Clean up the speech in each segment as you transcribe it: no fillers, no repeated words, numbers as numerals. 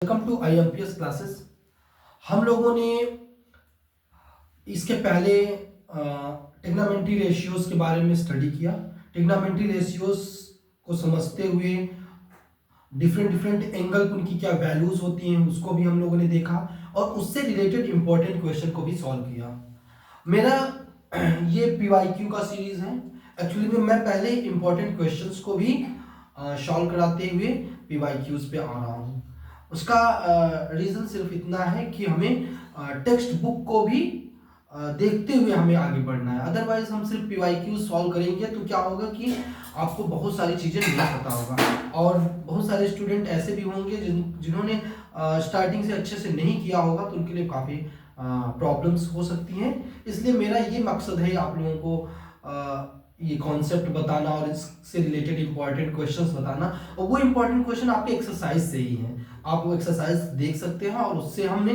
Welcome to IMPS classes. हम लोगों ने इसके पहले ट्रिग्नोमेट्री रेशियोज के बारे में स्टडी किया। ट्रिग्नोमेट्री रेशियोज को समझते हुए डिफरेंट डिफरेंट एंगल, उनकी क्या वैल्यूज होती हैं, उसको भी हम लोगों ने देखा और उससे रिलेटेड इंपॉर्टेंट क्वेश्चन को भी सॉल्व किया। मेरा ये PYQ का सीरीज है। एक्चुअली में मैं पहले इंपॉर्टेंट क्वेश्चंस को भी सॉल्व कराते हुए PYQs पे आ रहा हूँ। उसका रीज़न सिर्फ इतना है कि हमें टेक्स्ट बुक को भी देखते हुए हमें आगे बढ़ना है। अदरवाइज हम सिर्फ PYQ सॉल्व करेंगे तो क्या होगा कि आपको बहुत सारी चीज़ें नहीं पता होगा और बहुत सारे स्टूडेंट ऐसे भी होंगे जिन्होंने स्टार्टिंग से अच्छे से नहीं किया होगा, तो उनके लिए काफ़ी प्रॉब्लम्स हो सकती हैं। इसलिए मेरा ये मकसद है आप लोगों को ये कॉन्सेप्ट बताना और इससे रिलेटेड इंपॉर्टेंट क्वेश्चंस बताना। और वो इंपॉर्टेंट क्वेश्चन आपके एक्सरसाइज से ही हैं, आप वो एक्सरसाइज देख सकते हैं और उससे हमने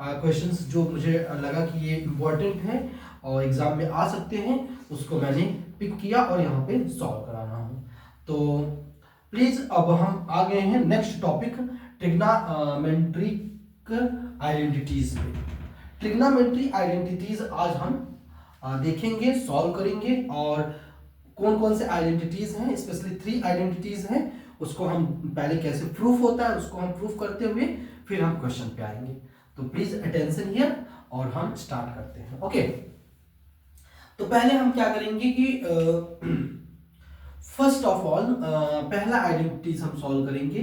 क्वेश्चंस जो मुझे लगा कि ये इंपॉर्टेंट है और एग्जाम में आ सकते हैं, उसको मैंने पिक किया और यहाँ पे सॉल्व करा रहा हूँ। तो प्लीज अब हम आ गए हैं नेक्स्ट टॉपिक, ट्रिग्नोमेट्रिक आइडेंटिटीज पे। ट्रिग्नोमेट्री आइडेंटिटीज आज हम देखेंगे, सॉल्व करेंगे और कौन कौन से आइडेंटिटीज हैं, स्पेशली 3 आइडेंटिटीज हैं, उसको हम पहले कैसे प्रूफ होता है उसको हम प्रूफ करते हुए फिर हम क्वेश्चन पे आएंगे। तो प्लीज अटेंशन हियर और हम स्टार्ट करते हैं। ओके, तो पहले हम क्या करेंगे कि फर्स्ट ऑफ ऑल पहला आइडेंटिटीज हम सॉल्व करेंगे।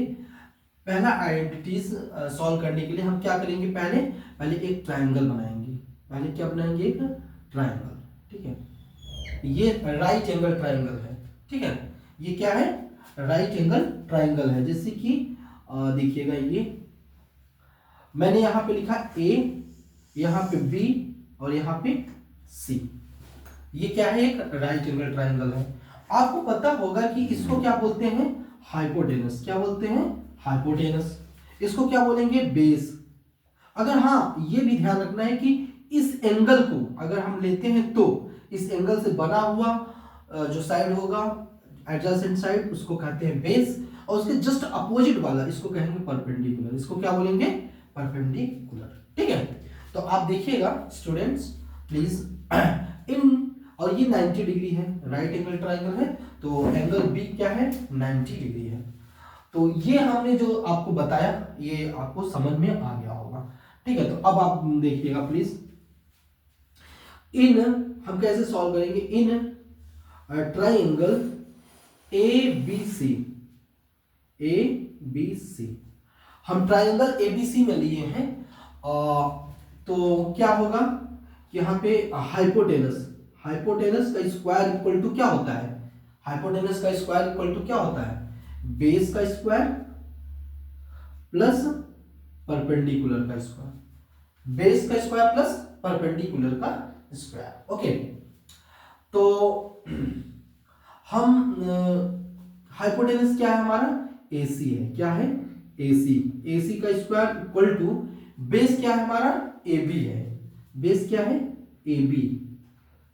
पहला आइडेंटिटीज सॉल्व करने के लिए हम क्या करेंगे, पहले एक ट्रायंगल बनाएंगे। पहले क्या बनाएंगे, एक ट्रायंगल। ठीक है, ये राइट एंगल ट्रायंगल है। ठीक है, ये क्या है, राइट एंगल ट्रायंगल है। जैसे कि देखिएगा, ये मैंने यहां पे लिखा A, यहां पे B और यहां पे C। ये क्या है, एक राइट एंगल ट्रायंगल है। आपको पता होगा कि इसको क्या बोलते हैं, हाइपोटेनस। क्या बोलते हैं, हाइपोटेनस। इसको क्या बोलेंगे, बेस। अगर हाँ, ये भी ध्यान रखना है कि इस एंगल को अगर हम लेते हैं तो इस एंगल से बना हुआ जो साइड होगा, एडजेसेंट साइड, उसको कहते हैं बेस और उसके जस्ट अपोजिट वाला इसको कहेंगे परपेंडिकुलर। इसको क्या बोलेंगे, परपेंडिकुलर। ठीक है, तो आप देखिएगा स्टूडेंट्स प्लीज, इन और ये 90 डिग्री है, राइट एंगल ट्रायंगल है, तो एंगल बी क्या है, 90 डिग्री है। तो ये हमने जो आपको बताया ये आपको समझ में आ गया होगा। ठीक है, तो अब आप देखिएगा प्लीज, इन हम कैसे सॉल्व करेंगे, इन ट्रायंगल ABC, ABC हम ट्रायंगल ABC में लिए हैं। तो क्या होगा कि यहाँ पे हाइपोटेनस, हाइपोटेनस का स्क्वायर इक्वल टू क्या होता है, हाइपोटेनस का स्क्वायर इक्वल टू क्या होता है, बेस का स्क्वायर प्लस परपेंडिकुलर का स्क्वायर, बेस का स्क्वायर प्लस परपेंडिकुलर का स्क्वायर। ओके, तो हम हाइपोटेनस क्या है हमारा, AC है। क्या है, AC। AC का स्क्वायर इक्वल टू बेस क्या है हमारा, AB है। बेस क्या है, AB,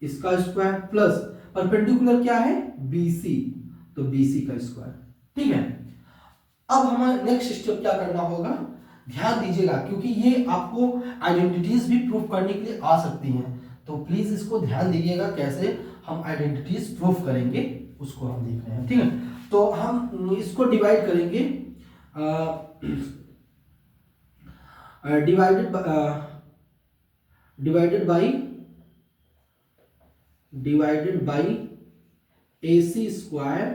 इसका स्क्वायर प्लस परपेंडिकुलर क्या है, BC, तो BC का स्क्वायर। ठीक है, अब हमें नेक्स्ट स्टेप क्या करना होगा, ध्यान दीजिएगा क्योंकि ये आपको आइडेंटिटीज भी प्रूफ करने के लिए आ सकती हैं, तो प्लीज इसको ध्यान दीजिएगा कैसे हम आइडेंटिटीज प्रूफ करेंगे उसको हम देख रहे हैं। ठीक है, तो हम इसको डिवाइड करेंगे, divided by AC square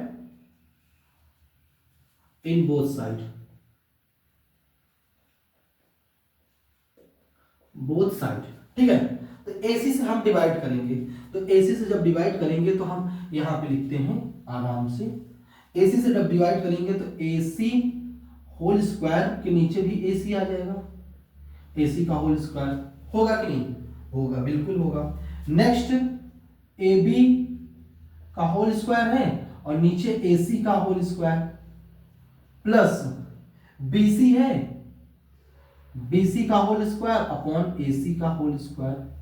in both side, both side. ठीक है, तो AC से हम डिवाइड करेंगे, तो AC से जब डिवाइड करेंगे तो हम यहां पे लिखते हैं आराम से, AC से जब डिवाइड करेंगे तो AC होल स्क्वायर के नीचे भी AC आ जाएगा, AC का होल स्क्वायर होगा कि नहीं, होगा, बिल्कुल होगा। नेक्स्ट AB का होल स्क्वायर है और नीचे AC का होल स्क्वायर प्लस BC है, BC का होल स्क्वायर अपॉन AC का होल स्क्वायर।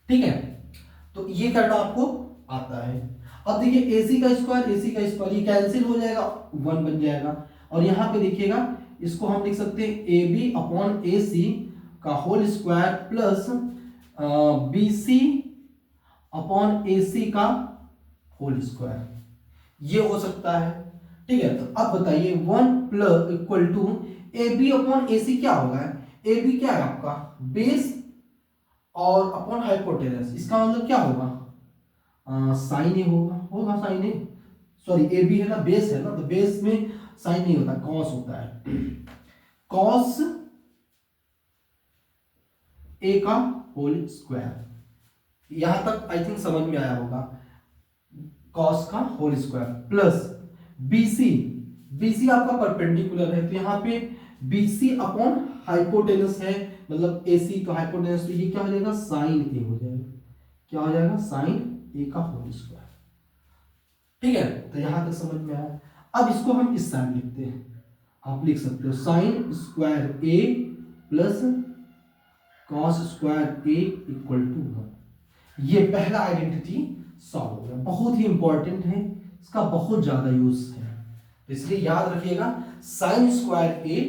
ठीक है, तो ये करना आपको आता है। अब देखिए AC का स्क्वायर AC का स्क्वायर ये कैंसिल हो जाएगा, 1 बन जाएगा और यहां पे देखिएगा इसको हम लिख सकते हैं ए बी अपॉन ए सी का whole square plus B C upon A C का होल स्क्वायर, ये हो सकता है। ठीक है, तो अब बताइए 1 plus equal to A B upon A C क्या होगा? ए बी क्या है आपका? बेस और अपॉन हाइपोटेनस, इसका मतलब क्या होगा? साइन ए होगा sine A, sorry A B है ना, बेस है ना, तो बेस में साइन नहीं होता, कॉस होता है। कॉस ए का होल स्क्वायर, यहां तक आई थिंक समझ में आया होगा। कॉस का whole square plus BC, BC आपका परपेंडिकुलर है, तो यहां पे बीसी अपॉन हाइपोटेनस है, मतलब एसी तो हाइपोटेनस, तो ये क्या हो जाएगा? साइन ए हो जाएगा। क्या हो जाएगा? साइन ए का होल स्क्वायर। ठीक है, तो यहां तक समझ में आया। अब इसको हम इस साइड लिखते हैं, आप लिख सकते हो sine square A plus cos square A equal to 1। ये पहला आइडेंटिटी सॉल्व हो गया, बहुत ही इंपॉर्टेंट है, इसका बहुत ज्यादा यूज है, तो इसलिए याद रखिएगा sine square A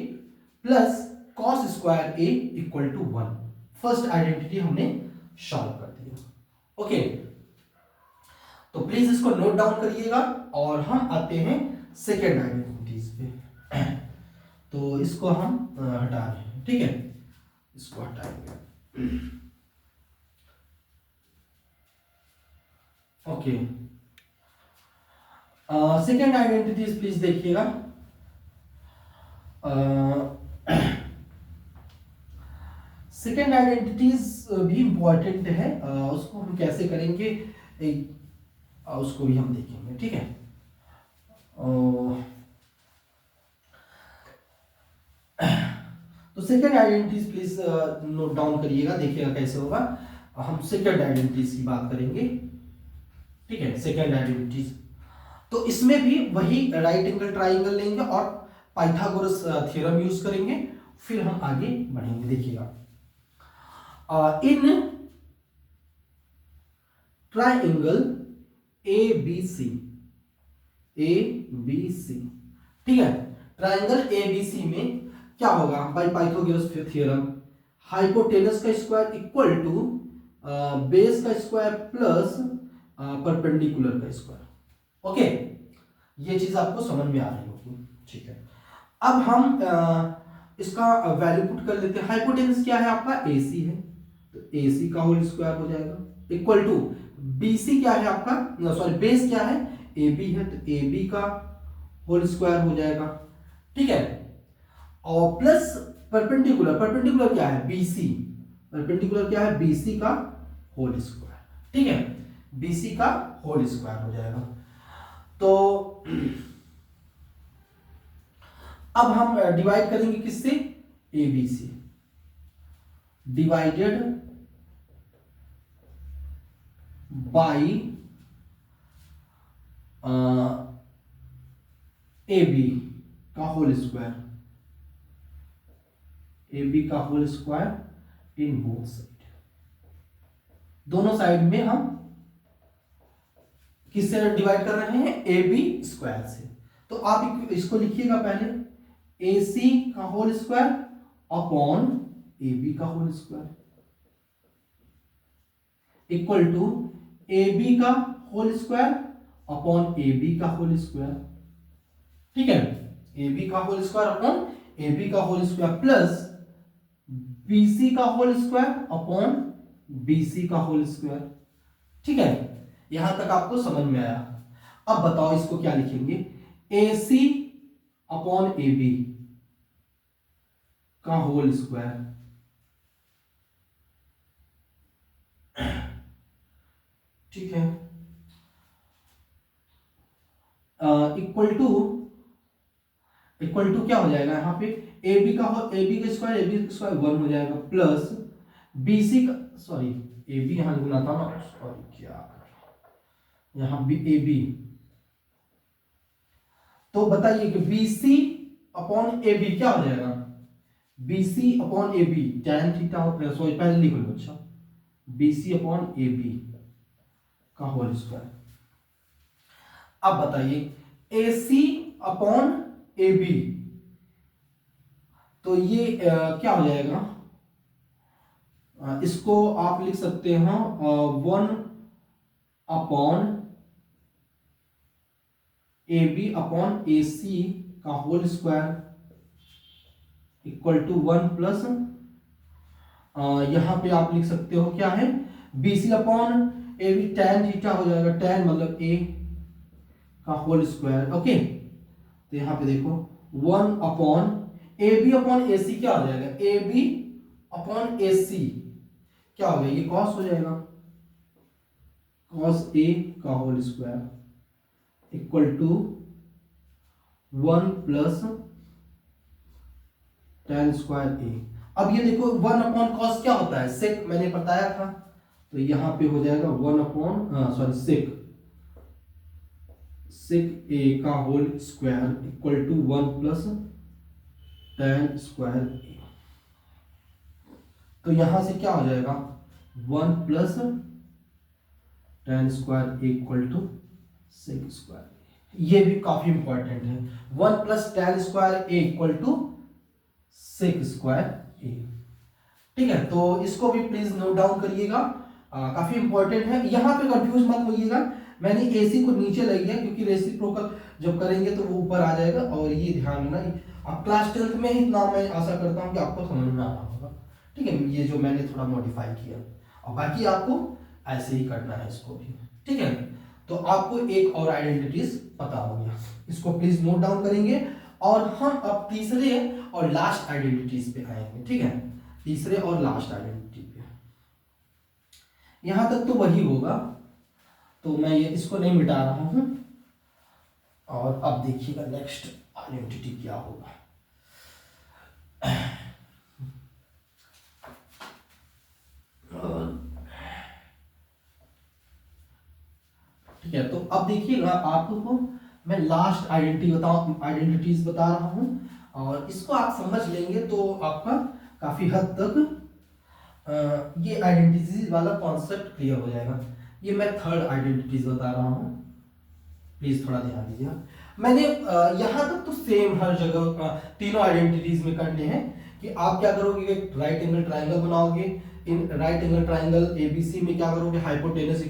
plus cos square A equal to 1। First identity हमने सॉल्व कर दिया। ओके, तो प्लीज इसको नोट डाउन करिएगा और हम आते हैं सेकेंड आइडेंटिटीज पे। तो इसको हम हटा रहे हैं, ठीक है, इसको हटाएंगे। ओके, सेकेंड आइडेंटिटीज प्लीज देखिएगा। सेकेंड आइडेंटिटीज भी इंपॉर्टेंट है, उसको हम कैसे करेंगे उसको भी हम देखेंगे, ठीक है। तो second identities please note down करिएगा, देखिएगा कैसे होगा। हम सेकेंड आइडेंटिटीज की बात करेंगे, ठीक है। सेकेंड आइडेंटिटीज, तो इसमें भी वही राइट एंगल ट्राइंगल लेंगे और पाइथागोरस थ्योरम यूज करेंगे, फिर हम आगे बढ़ेंगे। देखिएगा, in triangle A B C, A B C, ठीक है, ट्राइंगल ए बी सी में क्या होगा? बाय पाइथागोरस थ्योरम हाइपोटेनस का स्क्वायर इक्वल टू बेस का स्क्वायर प्लस परपेंडिकुलर का स्क्वायर। ओके, ये चीज आपको समझ में आ रही होगी, ठीक है। अब हम इसका वैल्यू पुट कर लेते हैं। हाइपोटेनस क्या है आपका? एसी है, तो एसी का होल स्क्वायर हो जाएगा इक्वल टू बीसी क्या है आपका, सॉरी बेस क्या है? एबी है, तो एबी का होल स्क्वायर हो जाएगा, ठीक है। और प्लस परपेंडिकुलर, परपेंडिकुलर क्या है? बीसी, परपेंडिकुलर क्या है? बीसी का होल स्क्वायर, ठीक है, बीसी का होल स्क्वायर हो जाएगा। तो अब हम डिवाइड करेंगे किससे? ए बी से, डिवाइडेड बाई ए बी का होल स्क्वायर, ए बी का whole square in both side. दोनों साइड में हम किससे डिवाइड कर रहे हैं? ए बी स्क्वायर से। तो आप इसको लिखिएगा पहले, ए सी का whole square upon A B का whole square equal to A B का whole square upon A B का होल स्क्वायर, ठीक है, ए बी का whole square upon A B का whole square plus B C का whole square upon B C का whole square, ठीक है। यहां तक आपको समझ में आया। अब बताओ इसको क्या लिखेंगे? ए सी अपॉन ए बी का होल स्क्वायर ठीक है, इक्वल टू क्या हो जाएगा यहाँ पे? ए बी का स्क्वायर, ए बी का स्क्वायर 1 हो जाएगा प्लस बी सी का, सॉरी ए बी यहां लिखना था ना, सॉरी क्या यहां बी ए बी, तो बताइए कि B C upon A B क्या हो जाएगा? B C upon A B tan theta, sorry पहले लिख लो, अच्छा, B C upon A B का होल स्क्वायर। अब बताइए ए सी अपॉन ए बी तो ये क्या हो जाएगा, इसको आप लिख सकते हो 1/AB/AC का whole square equal to 1 plus, यहां पे आप लिख सकते हो क्या है, BC/AB tan थीटा हो जाएगा, tan मतलब A का होल स्क्वायर। ओके, तो यहां पे देखो 1/AB/AC क्या हो जाएगा, AB/AC क्या हो गया, ये कॉस हो जाएगा, कॉस A का whole square equal to 1 plus tan square A। अब ये देखो 1/cos क्या होता है, सेक, मैंने बताया था, तो यहां पे हो जाएगा 1/, सेक A का whole square equal to 1 plus tan square A। तो यहां से क्या हो जाएगा 1 plus tan square A equal to sec square. ये भी काफी इंपॉर्टेंट है, 1 plus tan square A equal to sec square A। ठीक है, तो इसको भी प्लीज नोट डाउन करिएगा, काफी इंपॉर्टेंट है। यहां पे कंफ्यूज मत होइएगा, मैंने AC को नीचे ले लिया क्योंकि रेसिप्रोकल जब करेंगे तो वो ऊपर आ जाएगा, और ये ध्यान रखना, आप क्लास 10th में ही इतना मैं आशा करता हूं कि आपको समझ में आ रहा होगा। ठीक है, ये जो मैंने थोड़ा मॉडिफाई किया, और बाकी आपको ऐसे ही करना है इसको भी। ठीक है, तो आपको एक और आइडेंटिटीज पता हो गया, इसको प्लीज नोट डाउन करेंगे, और हम अब तीसरे और लास्ट आइडेंटिटीज पे आएंगे। ठीक है, तीसरे और लास्ट आइडेंटिटी पे, यहां तक तो वही होगा, तो मैं ये इसको नहीं मिटा रहा हूं। और अब देखिएगा नेक्स्ट आइडेंटिटी क्या होगा। ठीक है, तो अब देखिएगा, आपको मैं लास्ट आइडेंटिटीज बता रहा हूं, और इसको आप समझ लेंगे तो आपका काफी हद तक ये आइडेंटिटीज वाला कॉन्सेप्ट क्लियर हो जाएगा। ये मैं थर्ड आइडेंटिटीज बता रहा हूं, प्लीज थोड़ा ध्यान दीजिएगा। मैंने यहां तक तो सेम हर जगह तीनों आइडेंटिटीज में करने हैं, कि आप क्या करोगे, एक राइट एंगल ट्राइंगल बनाओगे, in right angle triangle ABC में क्या करोगे, hypotenuse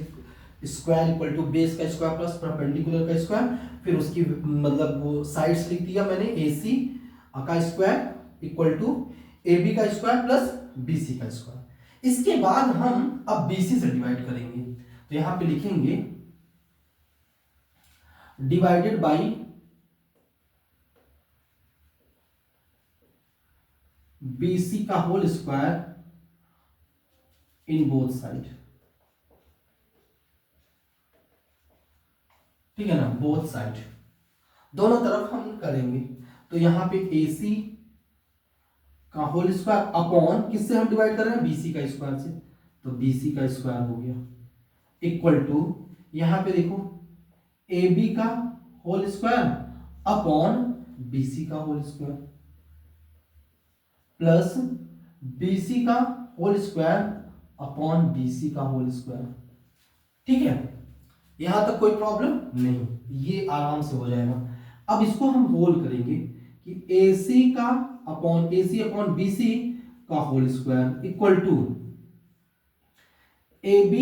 square equal to base का स्क्वायर प्लस परपेंडिकुलर का स्क्वायर, फिर उसकी मतलब वो साइड्स लिख दिया मैंने, AC का स्क्वायर इक्वल टू AB का स्क्वायर प्लस BC का स्क्वायर। इसके बाद हम अब BC से डिवाइड करेंगे, तो यहां पे लिखेंगे डिवाइडेड बाई BC का whole square in both side. ठीक है ना, बोथ साइड, दोनों तरफ हम करेंगे। तो यहां पे AC का होल स्क्वायर अपॉन, किससे हम डिवाइड कर रहे हैं, BC का स्क्वायर से, तो BC का स्क्वायर हो गया इक्वल टू, यहां पे देखो AB का होल स्क्वायर अपॉन BC का होल स्क्वायर प्लस BC का होल स्क्वायर अपॉन BC का होल स्क्वायर। ठीक है, यहां तक कोई प्रॉब्लम नहीं, ये आराम से हो जाएगा। अब इसको हम होल करेंगे कि AC का अपॉन AC अपॉन BC का whole square equal to AB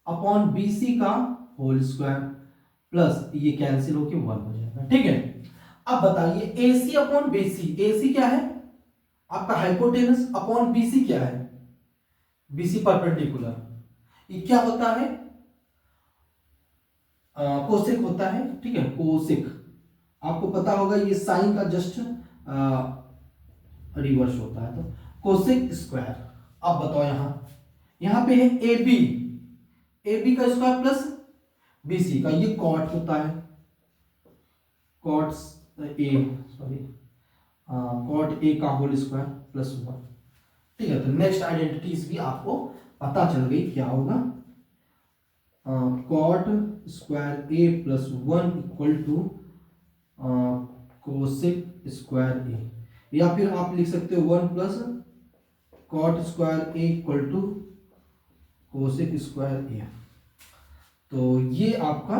upon BC का होल स्क्वायर प्लस, ये कैंसिल होके 1 हो जाएगा। ठीक है, अब बताइए AC अपॉन BC, AC क्या है आपका हाइपोटेनस, अपॉन BC क्या है, BC परपेंडिकुलर, ये क्या होता है, कोसेक होता है। ठीक है, कोसेक आपको पता होगा, ये साइन का जस्ट रिवर्स होता है, तो कोसेक स्क्वायर। अब बताओ यहां पे है AB का स्क्वायर प्लस BC का, ये कॉट होता है, कॉट A का होल स्क्वायर प्लस 1। ठीक है, तो नेक्स्ट आइडेंटिटीज भी आपको पता चल गई, क्या होगा, cot square A plus 1 equal to cosec square A, या फिर आप लिख सकते हो 1 plus cot square A equal to cosec square A। तो ये आपका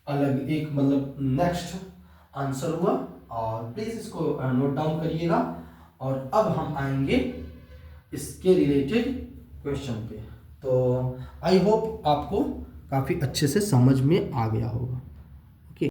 अलग एक मतलब नेक्स्ट आंसर हुआ, और प्लीज़ इसको नोट डाउन करिएगा। और अब हम आएंगे इसके रिलेटेड क्वेश्चन पे। तो आई होप आपको काफ़ी अच्छे से समझ में आ गया होगा।